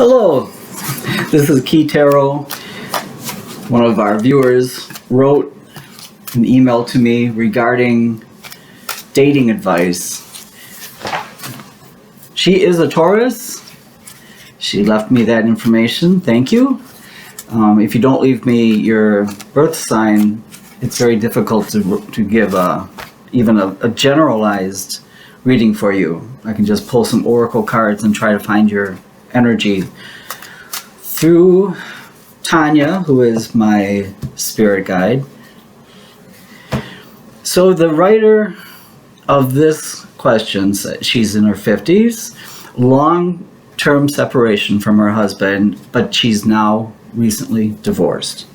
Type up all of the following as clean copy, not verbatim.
Hello, this is Key Tarot. One of our viewers wrote an email to me regarding dating advice. She is a Taurus. She left me that information. Thank you. If you don't leave me your birth sign, it's very difficult to give even a generalized reading for you. I can just pull some oracle cards and try to find your energy through Tania, who is my spirit guide. So the writer of this question, she's in her 50s, long-term separation from her husband, but she's now recently divorced.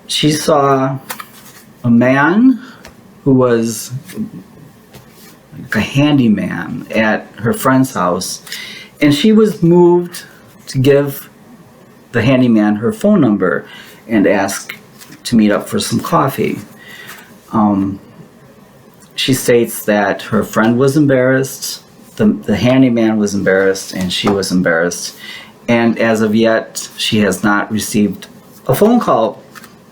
She saw a man who was like a handyman at her friend's house, and she was moved to give the handyman her phone number and ask to meet up for some coffee. She states that her friend was embarrassed, the handyman was embarrassed, and she was embarrassed. And as of yet, she has not received a phone call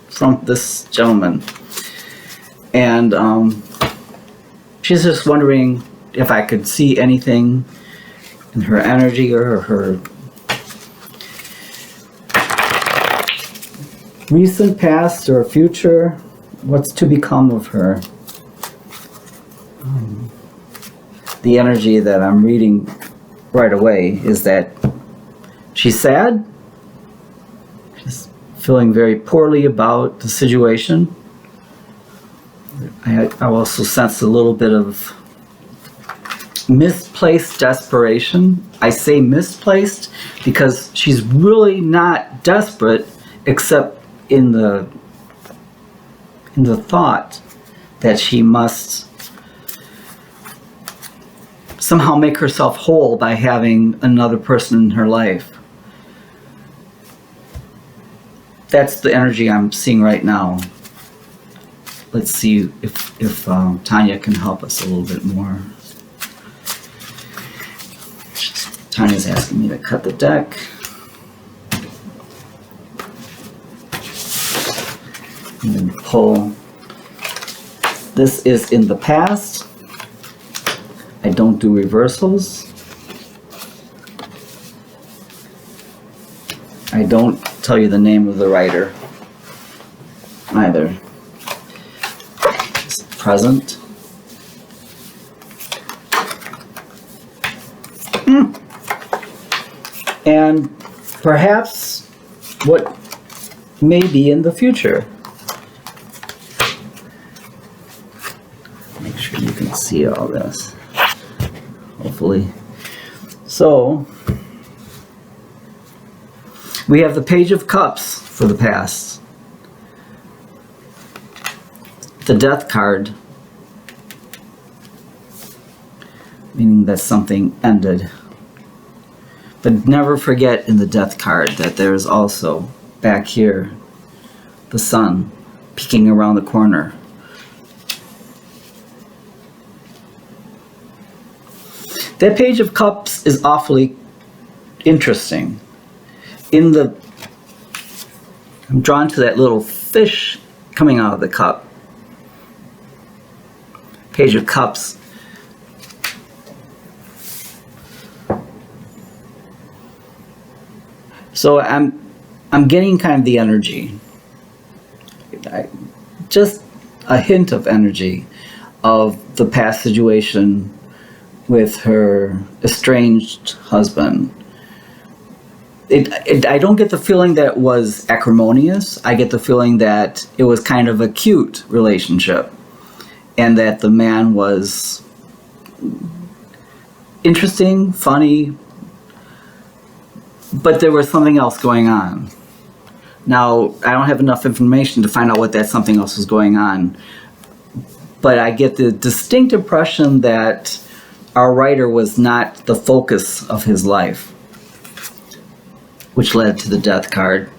from this gentleman. And she's just wondering if I could see anything in her energy or her recent past or future, what's to become of her. The energy that I'm reading right away is that she's sad. She's feeling very poorly about the situation. I also sense a little bit of misplaced desperation. I say misplaced because she's really not desperate, except in the thought that she must somehow make herself whole by having another person in her life. That's the energy I'm seeing right now. Let's see if Tania can help us a little bit more. Tania's asking me to cut the deck. And then pull. This is in the past. I don't do reversals. I don't tell you the name of the writer either. It's present. And perhaps what may be in the future. Make sure you can see all this, hopefully. So, we have the Page of Cups for the past. The Death card, meaning that something ended. But never forget in the Death card that there is also, back here, the sun peeking around the corner. That Page of Cups is awfully interesting. I'm drawn to that little fish coming out of the cup. Page of Cups. So I'm getting kind of the energy, just a hint of energy of the past situation with her estranged husband. I don't get the feeling that it was acrimonious. I get the feeling that it was kind of a cute relationship, and that the man was interesting, funny, but there was something else going on. Now, I don't have enough information to find out what that something else was going on, but I get the distinct impression that our writer was not the focus of his life, which led to the Death card.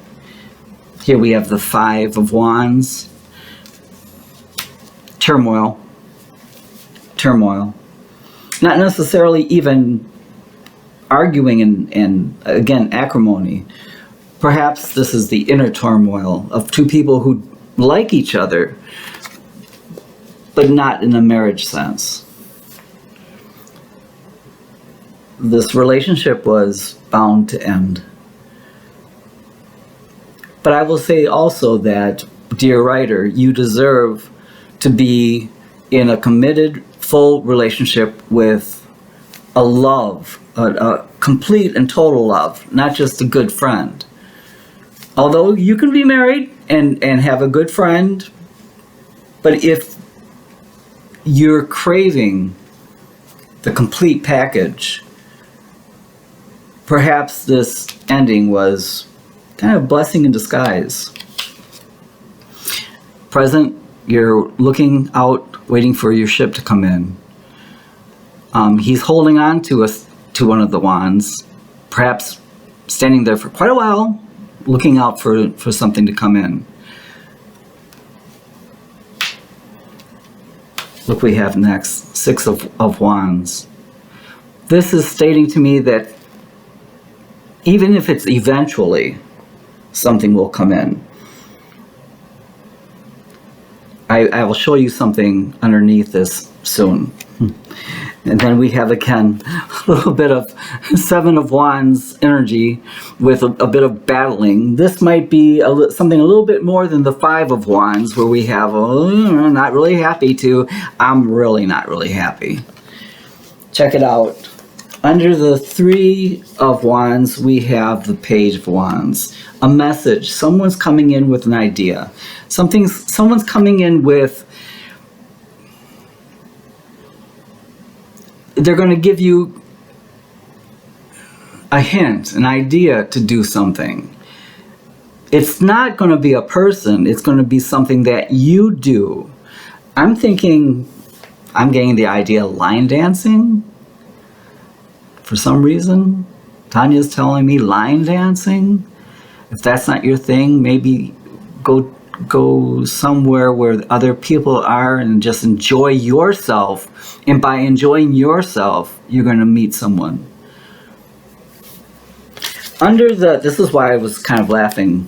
Here we have the Five of Wands. Turmoil. Not necessarily even arguing and again, acrimony. Perhaps this is the inner turmoil of two people who like each other, but not in a marriage sense. This relationship was bound to end. But I will say also that, dear writer, you deserve to be in a committed, full relationship with a love, a complete and total love, not just a good friend. Although you can be married and have a good friend, but if you're craving the complete package, perhaps this ending was kind of a blessing in disguise. Present, you're looking out, waiting for your ship to come in. He's holding on to one of the wands, perhaps standing there for quite a while, looking out for something to come in. Look, we have next, 6 of Wands. This is stating to me that even if it's eventually, something will come in. I will show you something underneath this soon. And then we have, again, a little bit of 7 of Wands energy with a bit of battling. This might be something a little bit more than the 5 of Wands, where we have, not really happy to, I'm really not really happy. Check it out. Under the 3 of Wands, we have the Page of Wands. A message. Someone's coming in with an idea. Someone's coming in with, they're going to give you a hint, an idea to do something. It's not going to be a person. It's going to be something that you do. I'm thinking, I'm getting the idea of line dancing. For some reason, Tania's telling me line dancing. If that's not your thing, maybe go somewhere where other people are and just enjoy yourself. And by enjoying yourself, you're going to meet someone. This is why I was kind of laughing.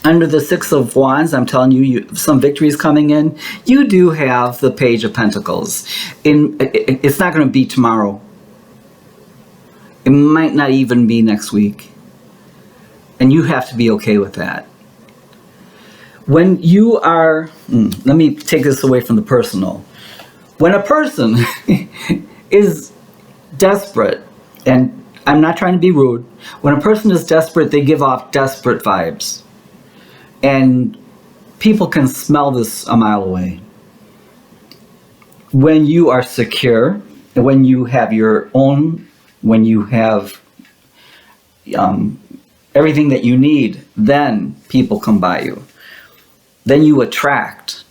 Under the 6 of Wands, I'm telling you, some victories coming in. You do have the Page of Pentacles. It's not going to be tomorrow. It might not even be next week. And you have to be okay with that. When you are, let me take this away from the personal. When a person is desperate, and I'm not trying to be rude, when a person is desperate, they give off desperate vibes. And people can smell this a mile away. When you are secure, when you have your own, when you have everything that you need, then people come by you. Then you attract.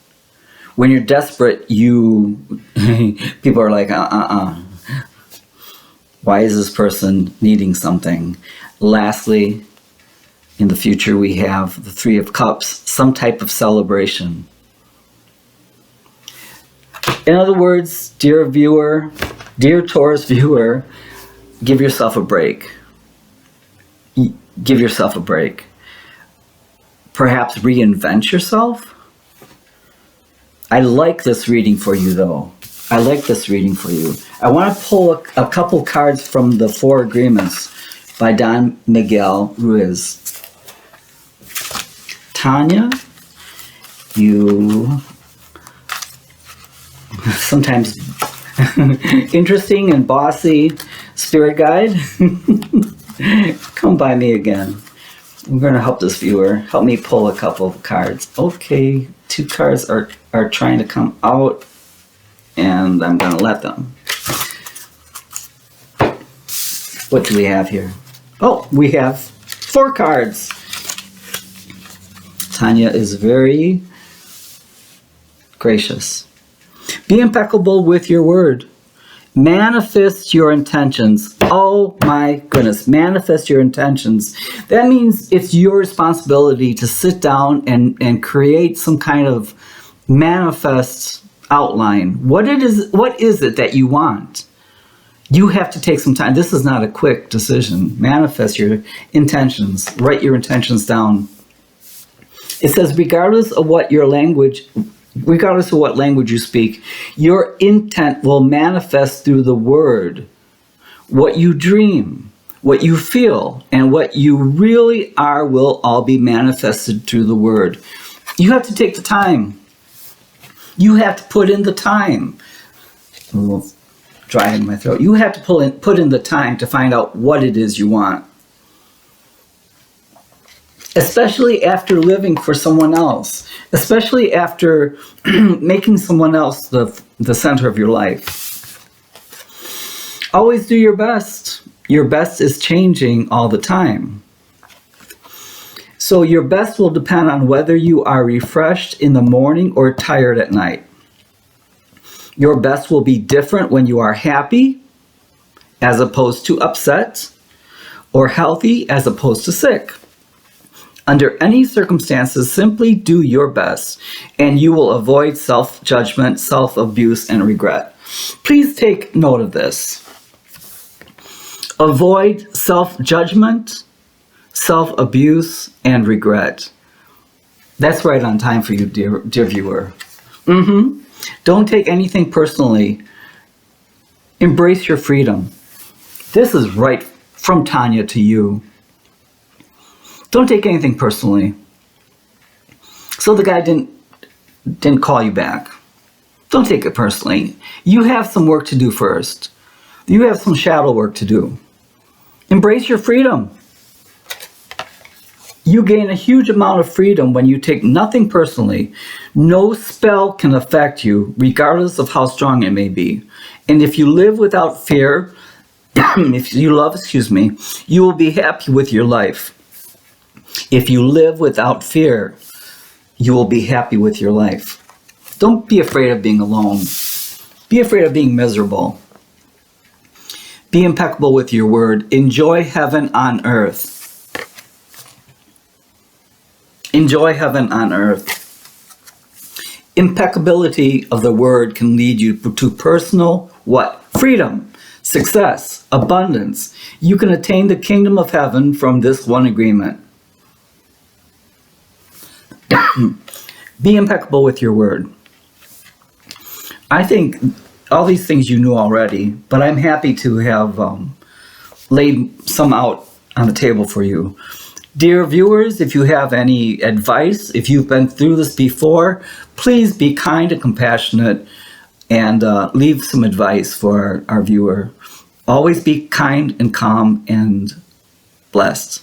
When you're desperate, people are like, why is this person needing something? Lastly, in the future, we have the 3 of Cups, some type of celebration. In other words, dear viewer, dear Taurus viewer, give yourself a break. Give yourself a break. Perhaps reinvent yourself. I like this reading for you, though. I like this reading for you. I want to pull a couple cards from the 4 Agreements by Don Miguel Ruiz. Tania, you sometimes interesting and bossy spirit guide. Come by me again. I'm going to help this viewer. Help me pull a couple of cards. Okay, 2 cards are trying to come out, and I'm going to let them. What do we have here? Oh, we have 4 cards. Tania is very gracious. Be impeccable with your word. Manifest your intentions. Oh my goodness, manifest your intentions. That means it's your responsibility to sit down and create some kind of manifest outline. What is it that you want? You have to take some time. This is not a quick decision. Manifest your intentions. Write your intentions down. It says, regardless of what language you speak, your intent will manifest through the word. What you dream, what you feel, and what you really are will all be manifested through the word. You have to take the time. You have to put in the time. A little dry in my throat. You have to put in the time to find out what it is you want. Especially after living for someone else. Especially after making someone else the center of your life. Always do your best. Your best is changing all the time. So your best will depend on whether you are refreshed in the morning or tired at night. Your best will be different when you are happy as opposed to upset, or healthy as opposed to sick. Under any circumstances, simply do your best, and you will avoid self-judgment, self-abuse, and regret. Please take note of this. Avoid self-judgment, self-abuse, and regret. That's right on time for you, dear viewer. Don't take anything personally. Embrace your freedom. This is right from Tania to you. Don't take anything personally. So the guy didn't call you back. Don't take it personally. You have some work to do first. You have some shadow work to do. Embrace your freedom. You gain a huge amount of freedom when you take nothing personally. No spell can affect you, regardless of how strong it may be. And if you live without fear, you will be happy with your life. If you live without fear, you will be happy with your life. Don't be afraid of being alone. Be afraid of being miserable. Be impeccable with your word. Enjoy heaven on earth. Enjoy heaven on earth. Impeccability of the word can lead you to personal what? Freedom, success, abundance. You can attain the kingdom of heaven from this one agreement. Be impeccable with your word. I think all these things you knew already, but I'm happy to have laid some out on the table for you. Dear viewers, if you have any advice, if you've been through this before, please be kind and compassionate and leave some advice for our viewer. Always be kind and calm and blessed.